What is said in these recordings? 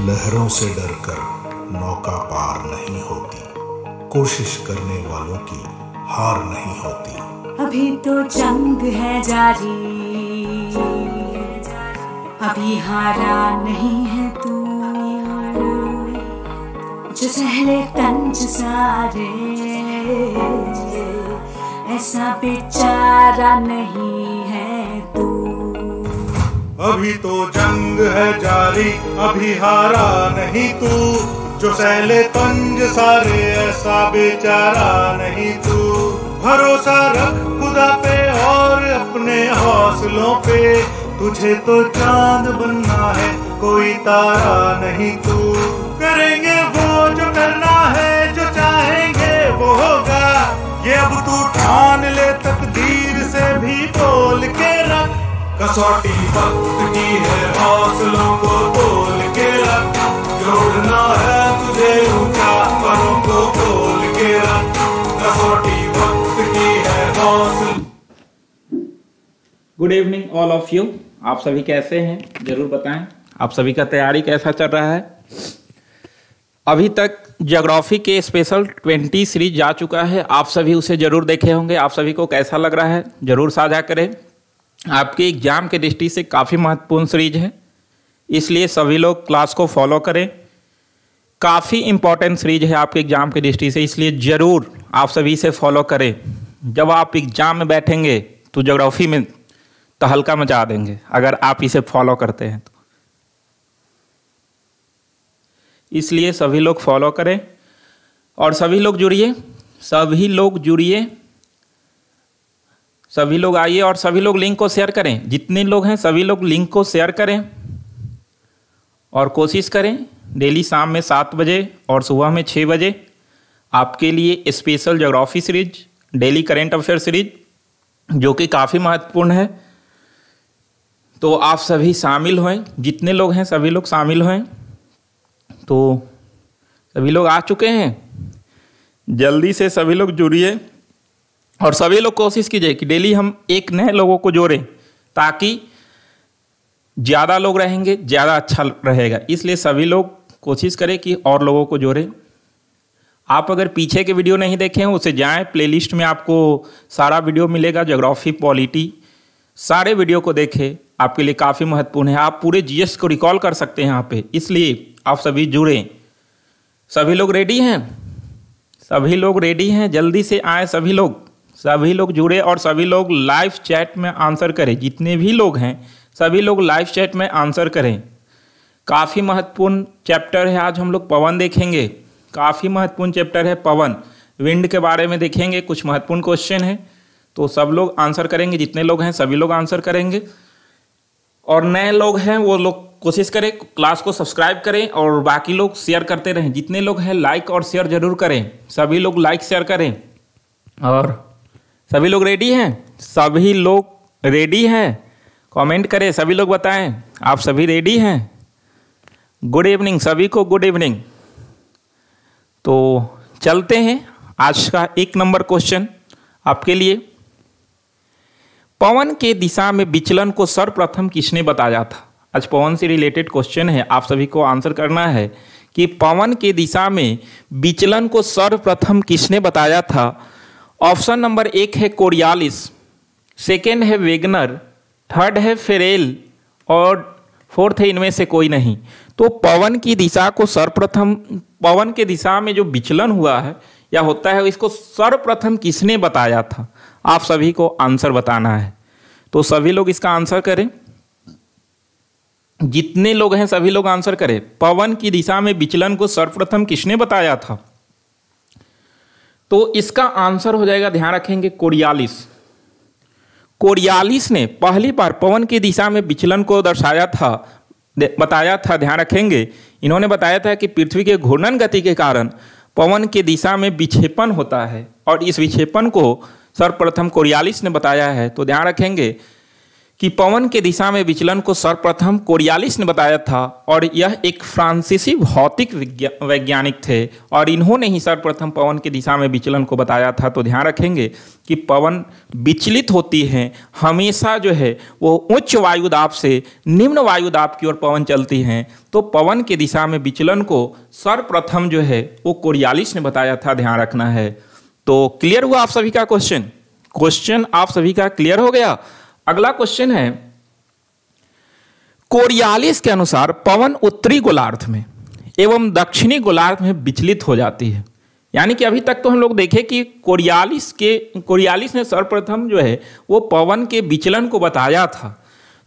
लहरों से डरकर नौका पार नहीं होती, कोशिश करने वालों की हार नहीं होती। अभी तो जंग है जारी, अभी हारा नहीं है तू, जो सहले तंज सारे ऐसा बेचारा नहीं है तू। अभी तो जंग है जारी, अभी हारा नहीं तू, जो सहले तंज सारे ऐसा बेचारा नहीं तू। भरोसा रख खुदा पे और अपने हौसलों पे, तुझे तो चांद बनना है कोई तारा नहीं तू। करेंगे वो जो करना है, जो चाहेंगे वो होगा, ये अब तू ठान ले तकदीर से भी बोल के रख। कसौटी वक्त की है हौसलों को बोल के रख, जोड़ना है तुझे ऊंचा परों को बोल के रख। कसौटी वक्त की है हौसलों। Good evening all of you. आप सभी कैसे हैं जरूर बताएं। आप सभी का तैयारी कैसा चल रहा है। अभी तक ज्योग्राफी के स्पेशल 20 सीरीज जा चुका है, आप सभी उसे जरूर देखे होंगे। आप सभी को कैसा लग रहा है जरूर साझा करें। आपके एग्जाम के दृष्टि से काफ़ी महत्वपूर्ण सीरीज है, इसलिए सभी लोग क्लास को फॉलो करें। काफ़ी इंपॉर्टेंट सीरीज है आपके एग्जाम के दृष्टि से, इसलिए ज़रूर आप सभी इसे फॉलो करें। जब आप एग्जाम में बैठेंगे तो ज्योग्राफी में तहलका मचा देंगे अगर आप इसे फॉलो करते हैं तो। इसलिए सभी लोग फॉलो करें और सभी लोग जुड़िए, सभी लोग जुड़िए, सभी लोग आइए और सभी लोग लिंक को शेयर करें। जितने लोग हैं सभी लोग लिंक को शेयर करें और कोशिश करें डेली शाम में 7 बजे और सुबह में 6 बजे आपके लिए special geography series, daily current affair series जो कि काफ़ी महत्वपूर्ण है, तो आप सभी शामिल हों। जितने लोग हैं सभी लोग शामिल हों। तो सभी लोग आ चुके हैं, जल्दी से सभी लोग जुड़िए और सभी लोग कोशिश कीजिए कि डेली हम एक नए लोगों को जोड़ें, ताकि ज़्यादा लोग रहेंगे ज़्यादा अच्छा रहेगा। इसलिए सभी लोग कोशिश करें कि और लोगों को जोड़ें। आप अगर पीछे के वीडियो नहीं देखे हैं उसे जाएं, प्लेलिस्ट में आपको सारा वीडियो मिलेगा। ज्योग्राफी, पॉलिटी, सारे वीडियो को देखें, आपके लिए काफ़ी महत्वपूर्ण है। आप पूरे जीएस को रिकॉल कर सकते हैं यहाँ पे, इसलिए आप सभी जुड़ें। सभी लोग रेडी हैं? सभी लोग रेडी हैं? जल्दी से आए सभी लोग जुड़े और सभी लोग लाइव चैट में आंसर करें। जितने भी लोग हैं सभी लोग लाइव चैट में आंसर करें। काफ़ी महत्वपूर्ण चैप्टर है, आज हम लोग पवन देखेंगे। काफ़ी महत्वपूर्ण चैप्टर है पवन, विंड के बारे में देखेंगे। कुछ महत्वपूर्ण क्वेश्चन है, तो सब लोग आंसर करेंगे। जितने लोग हैं सभी लोग आंसर करेंगे और नए लोग हैं वो लोग कोशिश करें क्लास को सब्सक्राइब करें और बाकी लोग शेयर करते रहें। जितने लोग हैं लाइक और शेयर जरूर करें। सभी लोग लाइक शेयर करें। और सभी लोग रेडी हैं? सभी लोग रेडी हैं? कमेंट करें, सभी लोग बताएं आप सभी रेडी हैं। गुड इवनिंग सभी को, गुड इवनिंग। तो चलते हैं आज का 1 नंबर क्वेश्चन आपके लिए। पवन के दिशा में विचलन को सर्वप्रथम किसने बताया था? आज पवन से रिलेटेड क्वेश्चन है, आप सभी को आंसर करना है कि पवन के दिशा में विचलन को सर्वप्रथम किसने बताया था। ऑप्शन नंबर 1 है कोरियालिस, सेकेंड है वेगनर, थर्ड है फेरेल और फोर्थ है इनमें से कोई नहीं। तो पवन की दिशा को सर्वप्रथम, पवन के दिशा में जो विचलन हुआ है या होता है, इसको सर्वप्रथम किसने बताया था? आप सभी को आंसर बताना है। तो सभी लोग इसका आंसर करें। जितने लोग हैं सभी लोग आंसर करें। पवन की दिशा में विचलन को सर्वप्रथम किसने बताया था? तो इसका आंसर हो जाएगा, ध्यान रखेंगे, कोरियालिस। कोरियालिस ने पहली बार पवन की दिशा में विचलन को दर्शाया था, बताया था। ध्यान रखेंगे, इन्होंने बताया था कि पृथ्वी के घूर्णन गति के कारण पवन की दिशा में विक्षेपण होता है और इस विक्षेपण को सर्वप्रथम कोरियालिस ने बताया है। तो ध्यान रखेंगे कि पवन के दिशा में विचलन को सर्वप्रथम कोरियालिस ने बताया था और यह एक फ्रांसीसी भौतिक वैज्ञानिक थे और इन्होंने ही सर्वप्रथम पवन की दिशा में विचलन को बताया था। तो ध्यान रखेंगे कि पवन विचलित होती हैं, हमेशा जो है वो उच्च वायुदाब से निम्न वायुदाब की ओर पवन चलती हैं। तो पवन की दिशा में विचलन को सर्वप्रथम जो है वो कोरियालिस ने बताया था, ध्यान रखना है। तो क्लियर हुआ आप सभी का क्वेश्चन आप सभी का क्लियर हो गया। अगला क्वेश्चन है, कोरियालिस के अनुसार पवन उत्तरी गोलार्ध में एवं दक्षिणी गोलार्ध में विचलित हो जाती है। यानी कि अभी तक तो हम लोग देखे कि कोरियालिस ने सर्वप्रथम जो है वो पवन के विचलन को बताया था।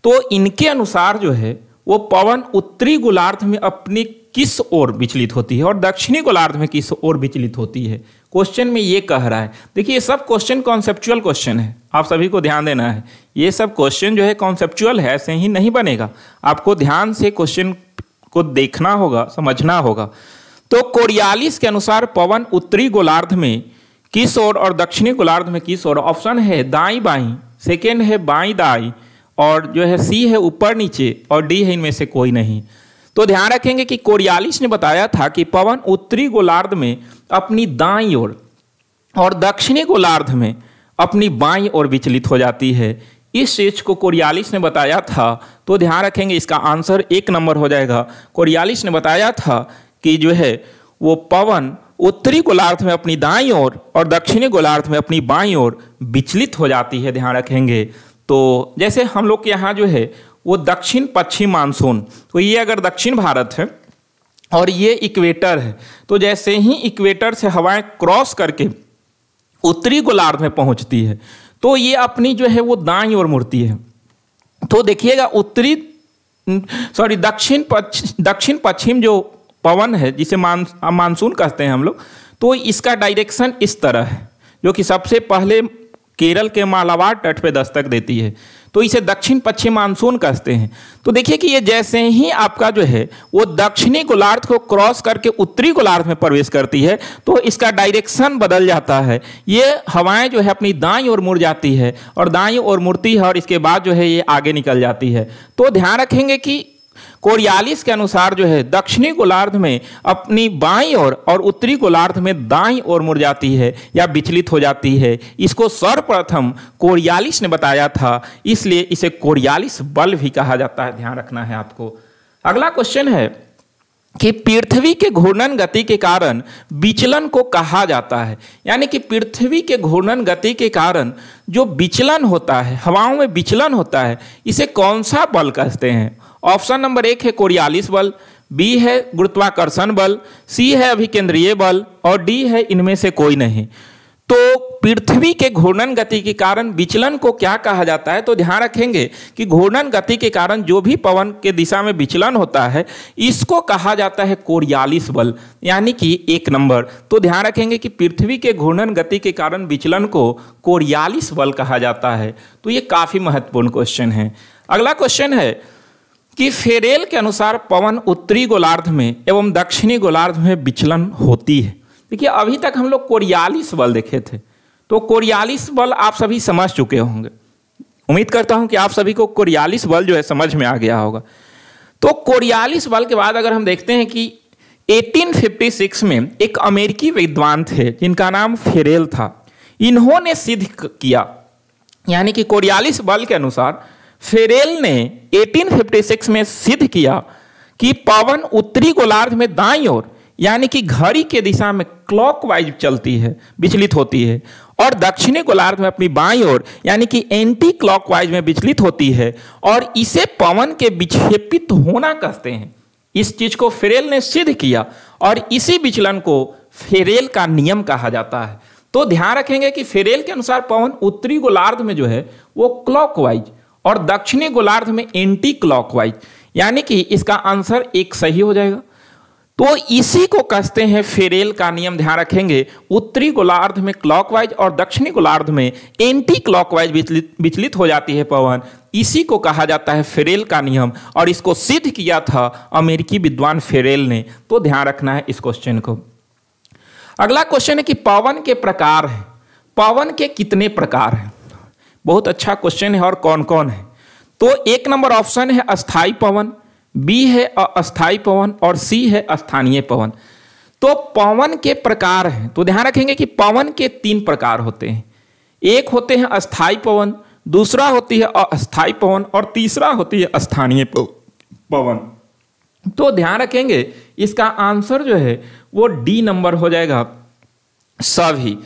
तो इनके अनुसार जो है वो पवन उत्तरी गोलार्ध में अपनी किस ओर विचलित होती है और दक्षिणी गोलार्ध में किस ओर विचलित होती है। क्वेश्चन में ये कह रहा है। देखिए ये सब क्वेश्चन कॉन्सेप्चुअल क्वेश्चन है, आप सभी को ध्यान देना है। ये सब क्वेश्चन जो है कॉन्सेप्चुअल है, ऐसे ही नहीं बनेगा, आपको ध्यान से क्वेश्चन को देखना होगा, समझना होगा। तो कोरियालिस के अनुसार पवन उत्तरी गोलार्ध में किस ओर और दक्षिणी गोलार्ध में किस ओर। ऑप्शन है दाई बाई, सेकेंड है बाई दाई, और जो है सी है ऊपर नीचे, और डी है इनमें से कोई नहीं। तो ध्यान रखेंगे कि कोरियालिस ने बताया था कि पवन उत्तरी गोलार्ध में अपनी दाईं ओर और दक्षिणी गोलार्ध में अपनी बाईं ओर विचलित हो जाती है। इस चीज को कोरियालिस ने बताया था। तो ध्यान रखेंगे इसका आंसर 1 नंबर हो जाएगा। कोरियालिस ने बताया था कि जो है वो पवन उत्तरी गोलार्ध में अपनी दाईं ओर और दक्षिणी गोलार्ध में अपनी बाईं ओर विचलित हो जाती है, ध्यान रखेंगे। तो जैसे हम लोग के यहाँ जो है वो दक्षिण पश्चिम मानसून, तो ये अगर दक्षिण भारत है और ये इक्वेटर है, तो जैसे ही इक्वेटर से हवाएं क्रॉस करके उत्तरी गोलार्ध में पहुंचती है तो ये अपनी जो है वो दाईं ओर मुड़ती है। तो देखिएगा दक्षिण पश्चिम जो पवन है जिसे मानसून कहते हैं हम लोग, तो इसका डायरेक्शन इस तरह है, जो कि सबसे पहले केरल के मालाबार तट पे दस्तक देती है। तो इसे दक्षिण पश्चिम मानसून कहते हैं। तो देखिए कि ये जैसे ही आपका जो है वो दक्षिणी गोलार्ध को क्रॉस करके उत्तरी गोलार्ध में प्रवेश करती है तो इसका डायरेक्शन बदल जाता है। ये हवाएं जो है अपनी दाईं ओर मुड़ जाती है और दाईं ओर मुड़ती है और इसके बाद जो है ये आगे निकल जाती है। तो ध्यान रखेंगे कि कोरियालिस के अनुसार जो है दक्षिणी गोलार्ध में अपनी बाईं ओर और उत्तरी गोलार्ध में दाईं ओर मुड़ जाती है या विचलित हो जाती है। इसको सर्वप्रथम कोरियालिस ने बताया था, इसलिए इसे कोरियालिस बल भी कहा जाता है, ध्यान रखना है आपको। अगला क्वेश्चन है कि पृथ्वी के घूर्णन गति के कारण विचलन को कहा जाता है। यानी कि पृथ्वी के घूर्णन गति के कारण जो विचलन होता है, हवाओं में विचलन होता है, इसे कौन सा बल कहते हैं। ऑप्शन नंबर 1 है कोरियालिस बल, बी है गुरुत्वाकर्षण बल, सी है अभिकेंद्रीय बल और डी है इनमें से कोई नहीं। तो पृथ्वी के घूर्णन गति के कारण विचलन को क्या कहा जाता है। तो ध्यान रखेंगे कि घूर्णन गति के कारण जो भी पवन के दिशा में विचलन होता है इसको कहा जाता है कोरियालिस बल, यानी कि 1 नंबर। तो ध्यान रखेंगे कि पृथ्वी के घूर्णन गति के कारण विचलन को कोरियालिस बल कहा जाता है। तो ये काफी महत्वपूर्ण क्वेश्चन है। अगला क्वेश्चन है कि फेरेल के अनुसार पवन उत्तरी गोलार्ध में एवं दक्षिणी गोलार्ध में विचलन होती है। देखिए अभी तक हम लोग कोरियालिस बल देखे थे, तो कोरियालिस बल आप सभी समझ चुके होंगे। उम्मीद करता हूं कि आप सभी को कोरियालिस बल जो है समझ में आ गया होगा। तो कोरियालिस बल के बाद अगर हम देखते हैं कि 1856 में एक अमेरिकी विद्वान थे जिनका नाम फेरेल था, इन्होंने सिद्ध किया, यानी कि कोरियालिस बल के अनुसार फेरेल ने 1856 में सिद्ध किया कि पवन उत्तरी गोलार्ध में दाईं ओर यानी कि घड़ी के दिशा में क्लॉकवाइज चलती है, विचलित होती है, और दक्षिणी गोलार्ध में अपनी बाईं ओर यानी कि एंटी क्लॉकवाइज में विचलित होती है, और इसे पवन के विक्षेपित होना कहते हैं। इस चीज को फेरेल ने सिद्ध किया और इसी विचलन को फेरेल का नियम कहा जाता है। तो ध्यान रखेंगे कि फेरेल के अनुसार पवन उत्तरी गोलार्ध में जो है वो क्लॉकवाइज और दक्षिणी गोलार्ध में एंटी क्लॉकवाइज, यानी कि इसका आंसर 1 सही हो जाएगा। तो इसी को कहते हैं फेरेल का नियम। ध्यान रखेंगे उत्तरी गोलार्ध में क्लॉकवाइज और दक्षिणी गोलार्ध में एंटी क्लॉकवाइज विचलित हो जाती है पवन, इसी को कहा जाता है फेरेल का नियम, और इसको सिद्ध किया था अमेरिकी विद्वान फेरेल ने। तो ध्यान रखना है इस क्वेश्चन को। अगला क्वेश्चन है कि पवन के प्रकार हैं, पवन के कितने प्रकार हैं। बहुत अच्छा क्वेश्चन है, और कौन कौन है। तो 1 नंबर ऑप्शन है अस्थाई पवन, बी है अस्थाई पवन और सी है स्थानीय पवन। तो पवन के प्रकार हैं, तो ध्यान रखेंगे कि पवन के 3 प्रकार होते हैं। एक होते हैं अस्थाई पवन, दूसरा होती है अस्थाई पवन और तीसरा होती है स्थानीय पवन। तो ध्यान रखेंगे इसका आंसर जो है वो डी नंबर हो जाएगा, सभी।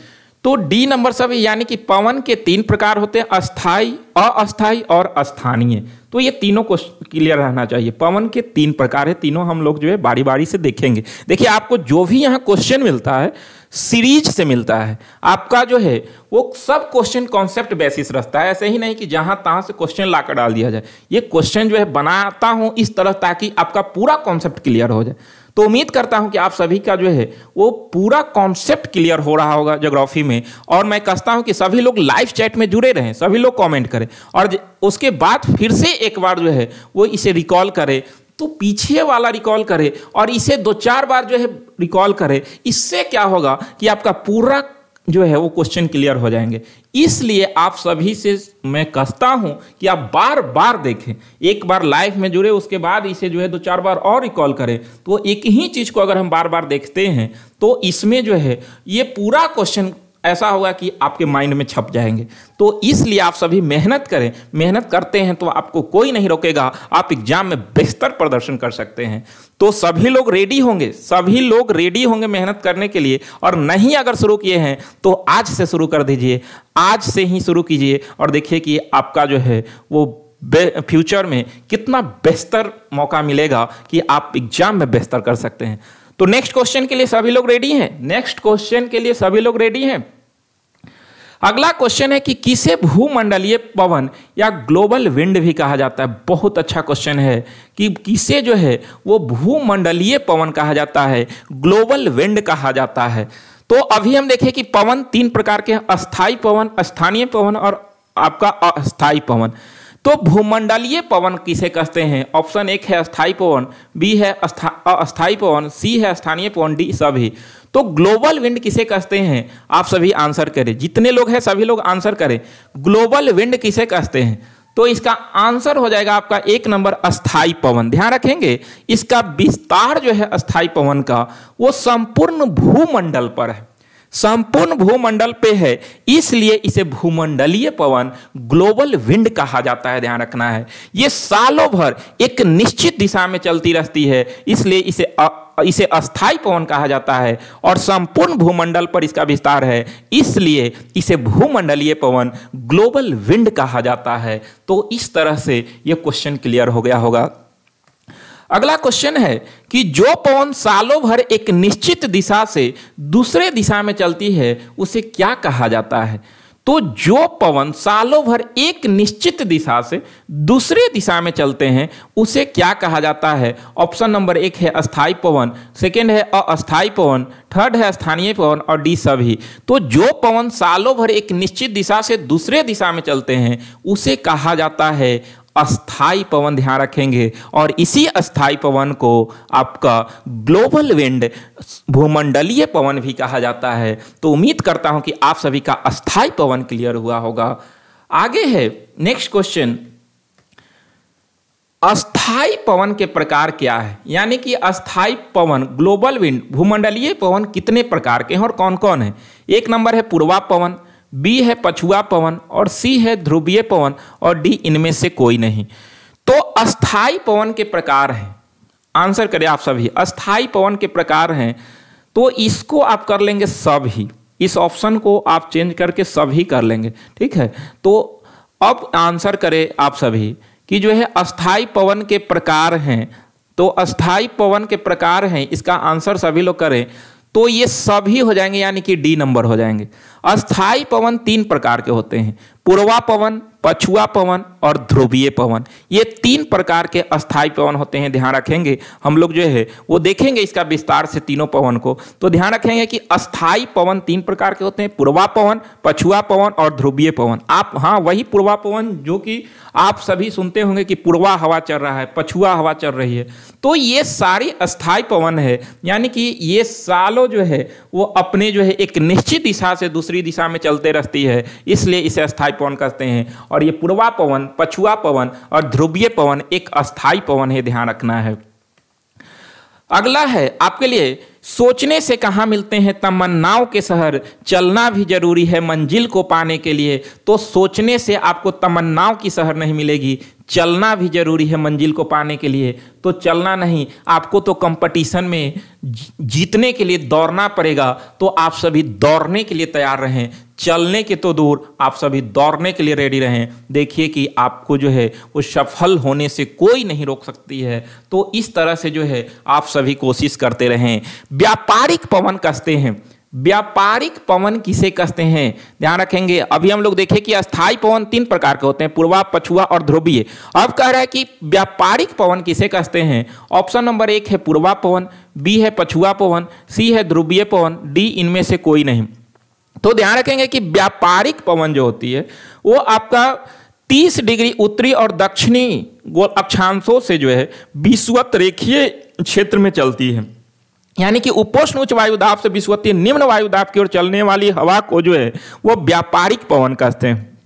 तो डी नंबर सभी, यानी कि पवन के 3 प्रकार होते हैं, अस्थाई, अस्थाई और स्थानीय। तो ये तीनों को क्लियर रहना चाहिए। पवन के 3 प्रकार है, तीनों हम लोग जो है बारी बारी से देखेंगे। देखिए आपको जो भी यहाँ क्वेश्चन मिलता है सीरीज से मिलता है, आपका जो है वो सब क्वेश्चन कॉन्सेप्ट बेसिस रहता है। ऐसे ही नहीं कि जहां तहां से क्वेश्चन लाकर डाल दिया जाए। ये क्वेश्चन जो है बनाता हूं इस तरह ताकि आपका पूरा कॉन्सेप्ट क्लियर हो जाए। तो उम्मीद करता हूं कि आप सभी का जो है वो पूरा कॉन्सेप्ट क्लियर हो रहा होगा ज्योग्राफी में। और मैं कहता हूं कि सभी लोग लाइव चैट में जुड़े रहें, सभी लोग कमेंट करें और उसके बाद फिर से एक बार जो है वो इसे रिकॉल करें। तो पीछे वाला रिकॉल करे और इसे 2-4 बार जो है रिकॉल करे। इससे क्या होगा कि आपका पूरा जो है वो क्वेश्चन क्लियर हो जाएंगे। इसलिए आप सभी से मैं कहता हूं कि आप बार बार देखें, एक बार लाइव में जुड़े उसके बाद इसे जो है 2-4 बार और रिकॉल करें। तो एक ही चीज को अगर हम बार बार देखते हैं तो इसमें जो है ये पूरा क्वेश्चन ऐसा होगा कि आपके माइंड में छप जाएंगे। तो इसलिए आप सभी मेहनत करें, मेहनत करते हैं तो आपको कोई नहीं रोकेगा, आप एग्जाम में बेहतर प्रदर्शन कर सकते हैं। तो सभी लोग रेडी होंगे, सभी लोग रेडी होंगे मेहनत करने के लिए। और नहीं अगर शुरू किए हैं तो आज से शुरू कर दीजिए, आज से ही शुरू कीजिए और देखिए कि आपका जो है वो फ्यूचर में कितना बेहतर मौका मिलेगा कि आप एग्जाम में बेहतर कर सकते हैं। तो नेक्स्ट क्वेश्चन के लिए सभी लोग रेडी हैं? नेक्स्ट क्वेश्चन के लिए सभी लोग रेडी हैं? अगला क्वेश्चन है कि किसे भूमंडलीय पवन या ग्लोबल विंड भी कहा जाता है। बहुत अच्छा क्वेश्चन है कि किसे जो है वो भूमंडलीय पवन कहा जाता है, ग्लोबल विंड कहा जाता है। तो अभी हम देखें कि पवन 3 प्रकार के हैं, अस्थाई पवन, स्थानीय पवन और आपका अस्थाई पवन। तो भूमंडलीय पवन किसे कहते हैं? ऑप्शन 1 है अस्थाई पवन, बी है अस्थाई पवन, सी है स्थानीय पवन, डी सभी। तो ग्लोबल विंड किसे कहते हैं? आप सभी आंसर करें, जितने लोग हैं सभी लोग आंसर करें। ग्लोबल विंड किसे कहते हैं? तो इसका आंसर हो जाएगा आपका 1 नंबर अस्थाई पवन। ध्यान रखेंगे इसका विस्तार जो है अस्थाई पवन का वो संपूर्ण भूमंडल पर है, संपूर्ण भूमंडल पे है, इसलिए इसे भूमंडलीय पवन ग्लोबल विंड कहा जाता है। ध्यान रखना है ये सालों भर एक निश्चित दिशा में चलती रहती है, इसलिए इसे अस्थाई पवन कहा जाता है। और संपूर्ण भूमंडल पर इसका विस्तार है, इसलिए इसे भूमंडलीय पवन ग्लोबल विंड कहा जाता है। तो इस तरह से यह क्वेश्चन क्लियर हो गया होगा। अगला क्वेश्चन है कि जो पवन सालों भर एक निश्चित दिशा से दूसरे दिशा में चलती है उसे क्या कहा जाता है? तो जो पवन सालों भर एक निश्चित दिशा से दूसरे दिशा में चलते हैं उसे क्या कहा जाता है? ऑप्शन नंबर 1 है अस्थाई पवन, सेकेंड है अस्थाई पवन, थर्ड है स्थानीय पवन और डी सभी। तो जो पवन सालों भर एक निश्चित दिशा से दूसरे दिशा में चलते हैं उसे कहा जाता है अस्थाई पवन। ध्यान रखेंगे और इसी अस्थाई पवन को आपका ग्लोबल विंड भूमंडलीय पवन भी कहा जाता है। तो उम्मीद करता हूं कि आप सभी का अस्थाई पवन क्लियर हुआ होगा। आगे है नेक्स्ट क्वेश्चन, अस्थाई पवन के प्रकार क्या है? यानी कि अस्थाई पवन ग्लोबल विंड भूमंडलीय पवन कितने प्रकार के हैं और कौन कौन है? 1 नंबर है पूर्वा पवन, बी है पछुआ पवन और सी है ध्रुवीय पवन और डी इनमें से कोई नहीं। तो अस्थाई पवन के प्रकार हैं, आंसर करें आप सभी। अस्थाई पवन के प्रकार हैं तो इसको आप कर लेंगे सभी, इस ऑप्शन को आप चेंज करके सभी कर लेंगे, ठीक है। तो अब आंसर करें आप सभी कि जो है अस्थाई पवन के प्रकार हैं। तो अस्थाई पवन के प्रकार हैं, इसका आंसर सभी लोग करें तो ये सभी हो जाएंगे, यानी कि डी नंबर हो जाएंगे। अस्थाई पवन 3 प्रकार के होते हैं, पूर्वा पवन, पछुआ पवन और ध्रुवीय पवन। ये 3 प्रकार के अस्थाई पवन होते हैं। ध्यान रखेंगे हम लोग जो है वो देखेंगे इसका विस्तार से तीनों पवन को। तो ध्यान रखेंगे कि अस्थाई पवन 3 प्रकार के होते हैं, पूर्वा पवन, पछुआ पवन और ध्रुवीय पवन। आप हाँ वही पूर्वा पवन जो कि आप सभी सुनते होंगे कि पूर्वा हवा चल रहा है, पछुआ हवा चल रही है। तो ये सारी अस्थाई पवन है, यानी कि ये सालों जो है वो अपने जो है एक निश्चित दिशा से दूसरी दिशा में चलते रहती है, इसलिए इसे अस्थाई पवन कहते हैं। और ये पूर्वा पवन, पछुआ पवन और ध्रुवीय पवन एक अस्थाई पवन है, ध्यान रखना है। अगला है आपके लिए, सोचने से कहाँ मिलते हैं तमन्नाओं के शहर, चलना भी जरूरी है मंजिल को पाने के लिए। तो सोचने से आपको तमन्नाओं की शहर नहीं मिलेगी, चलना भी जरूरी है मंजिल को पाने के लिए। तो चलना नहीं, आपको तो कंपटीशन में जीतने के लिए दौड़ना पड़ेगा। तो आप सभी दौड़ने के लिए तैयार रहें, चलने के तो दूर, आप सभी दौड़ने के लिए रेडी रहें। देखिए कि आपको जो है वो सफल होने से कोई नहीं रोक सकती है। तो इस तरह से जो है आप सभी कोशिश करते रहें। व्यापारिक पवन कसते हैं, व्यापारिक पवन किसे कसते हैं, ध्यान रखेंगे। अभी हम लोग देखें कि अस्थाई पवन 3 प्रकार के होते हैं, पूर्वा, पछुआ और ध्रुवीय। अब कह रहा है कि व्यापारिक पवन किसे कसते हैं। ऑप्शन नंबर 1 है पूर्वा पवन, बी है पछुआ पवन, सी है ध्रुवीय पवन, डी इनमें से कोई नहीं। तो ध्यान रखेंगे कि व्यापारिक पवन जो होती है वो आपका 30 डिग्री उत्तरी और दक्षिणी अक्षांशों से जो है विषुवत रेखीय क्षेत्र में चलती है। यानी कि उपोष्ण उच्च वायुदाब से विषुवतीय निम्न वायुदाब की ओर चलने वाली हवा को जो है वो व्यापारिक पवन कहते हैं।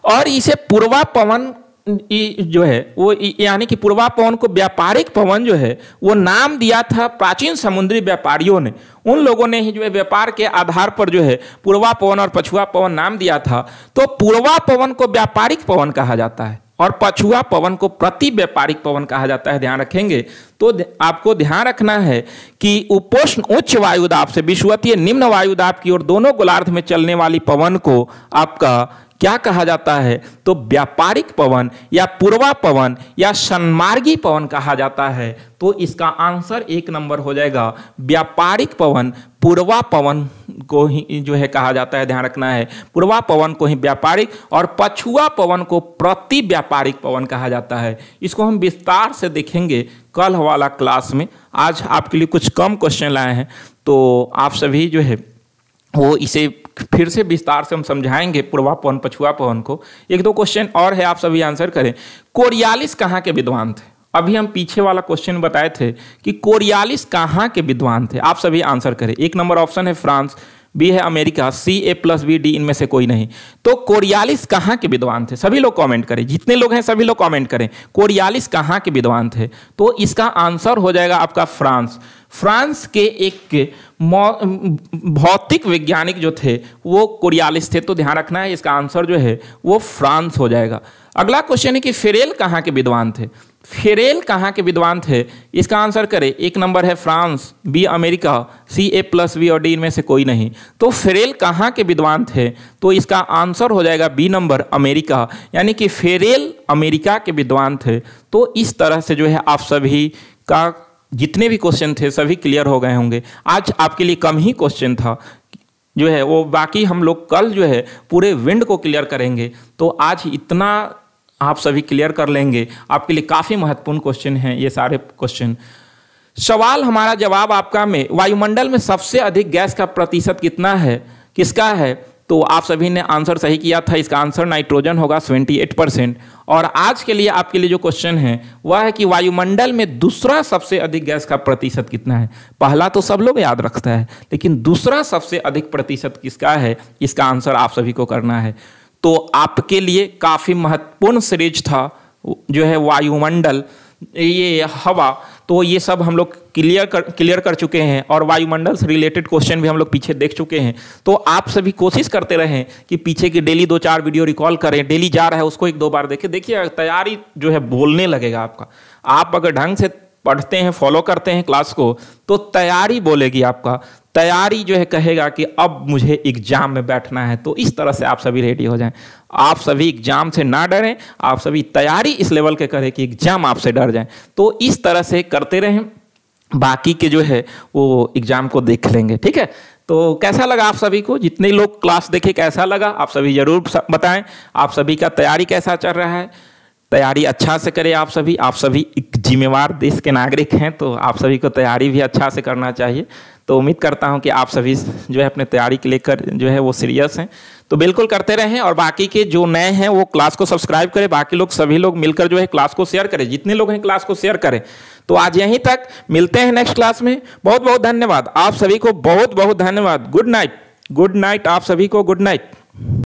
और इसे पूर्वा पवन जो है वो, यानी कि पूर्वा पवन को व्यापारिक पवन जो है वो नाम दिया था प्राचीन समुद्री व्यापारियों ने। उन लोगों ने ही जो है व्यापार के आधार पर जो है पूर्वा पवन और पछुआ पवन नाम दिया था। तो पूर्वा पवन को व्यापारिक पवन कहा जाता है और पछुआ पवन को प्रति व्यापारिक पवन कहा जाता है, ध्यान रखेंगे। तो आपको ध्यान रखना है कि उपोष्ण उच्च वायुदाब से विषुवतीय निम्न वायुदाब की ओर दोनों गोलार्ध में चलने वाली पवन को आपका क्या कहा जाता है, तो व्यापारिक पवन या पूर्वा पवन या सन्मार्गी पवन कहा जाता है। तो इसका आंसर 1 नंबर हो जाएगा, व्यापारिक पवन पूर्वा पवन को ही जो है कहा जाता है, ध्यान रखना है। पूर्वा पवन को ही व्यापारिक और पछुआ पवन को प्रति व्यापारिक पवन कहा जाता है। इसको हम विस्तार से देखेंगे कल वाला क्लास में। आज आपके लिए कुछ कम क्वेश्चन लाए हैं, तो आप सभी जो है वो इसे फिर से विस्तार से हम समझाएंगे पूर्वा पवन पछुआ पवन को। 1-2 क्वेश्चन और है, आप सभी आंसर करें। कोरियालिस कहाँ के विद्वान थे। अभी हम पीछे वाला क्वेश्चन बताए थे कि कोरियालिस कहाँ के विद्वान थे, आप सभी आंसर करें। 1 नंबर ऑप्शन है फ्रांस, बी है अमेरिका, सी A+B, डी इनमें से कोई नहीं। तो कोरियालिस कहाँ के विद्वान थे, सभी लोग कमेंट करें, जितने लोग हैं सभी लोग कमेंट करें कोरियालिस कहाँ के विद्वान थे। तो इसका आंसर हो जाएगा आपका फ्रांस। फ्रांस के एक भौतिक वैज्ञानिक जो थे वो कोरियालिस थे। तो ध्यान रखना है, इसका आंसर जो है वो फ्रांस हो जाएगा। अगला क्वेश्चन है कि फेरेल कहाँ के विद्वान थे। फेरेल कहाँ के विद्वान थे, इसका आंसर करें। 1 नंबर है फ्रांस, बी अमेरिका, सी A+B और डी इनमें से कोई नहीं। तो फेरेल कहाँ के विद्वान थे, तो इसका आंसर हो जाएगा बी नंबर अमेरिका, यानी कि फेरेल अमेरिका के विद्वान थे। तो इस तरह से जो है आप सभी का जितने भी क्वेश्चन थे सभी क्लियर हो गए होंगे। आज आपके लिए कम ही क्वेश्चन था जो है वो, बाकी हम लोग कल जो है पूरे विंड को क्लियर करेंगे। तो आज इतना आप सभी क्लियर कर लेंगे। आपके लिए काफ़ी महत्वपूर्ण क्वेश्चन हैं ये सारे क्वेश्चन। सवाल हमारा जवाब आपका में वायुमंडल में सबसे अधिक गैस का प्रतिशत कितना है, किसका है, तो आप सभी ने आंसर सही किया था। इसका आंसर नाइट्रोजन होगा 78%। और आज के लिए आपके लिए जो क्वेश्चन है वह है कि वायुमंडल में दूसरा सबसे अधिक गैस का प्रतिशत कितना है। पहला तो सब लोग याद रखता है, लेकिन दूसरा सबसे अधिक प्रतिशत किसका है, इसका आंसर आप सभी को करना है। तो आपके लिए काफ़ी महत्वपूर्ण सीरीज था जो है वायुमंडल, ये हवा। तो ये सब हम लोग क्लियर कर चुके हैं और वायुमंडल से रिलेटेड क्वेश्चन भी हम लोग पीछे देख चुके हैं। तो आप सभी कोशिश करते रहें कि पीछे की डेली 2-4 वीडियो रिकॉल करें। डेली जा रहा है उसको 1-2 बार देखें। देखिए तैयारी जो है बोलने लगेगा आपका। आप अगर ढंग से पढ़ते हैं, फॉलो करते हैं क्लास को, तो तैयारी बोलेगी आपका। तैयारी जो है कहेगा कि अब मुझे एग्जाम में बैठना है। तो इस तरह से आप सभी रेडी हो जाएं। आप सभी एग्जाम से ना डरें, आप सभी तैयारी इस लेवल के करें कि एग्जाम आपसे डर जाए। तो इस तरह से करते रहें, बाकी के जो है वो एग्जाम को देख लेंगे, ठीक है। तो कैसा लगा आप सभी को, जितने लोग क्लास देखे कैसा लगा आप सभी जरूर बताएं। आप सभी का तैयारी कैसा चल रहा है, तैयारी अच्छा से करें। आप सभी एक जिम्मेवार देश के नागरिक हैं, तो आप सभी को तैयारी भी अच्छा से करना चाहिए। तो उम्मीद करता हूं कि आप सभी जो है अपने तैयारी को लेकर जो है वो सीरियस हैं। तो बिल्कुल करते रहें और बाकी के जो नए हैं वो क्लास को सब्सक्राइब करें। बाकी लोग सभी लोग मिलकर जो है क्लास को शेयर करें, जितने लोग हैं क्लास को शेयर करें। तो आज यहीं तक, मिलते हैं नेक्स्ट क्लास में। बहुत बहुत धन्यवाद आप सभी को, बहुत बहुत धन्यवाद। गुड नाइट, गुड नाइट आप सभी को, गुड नाइट।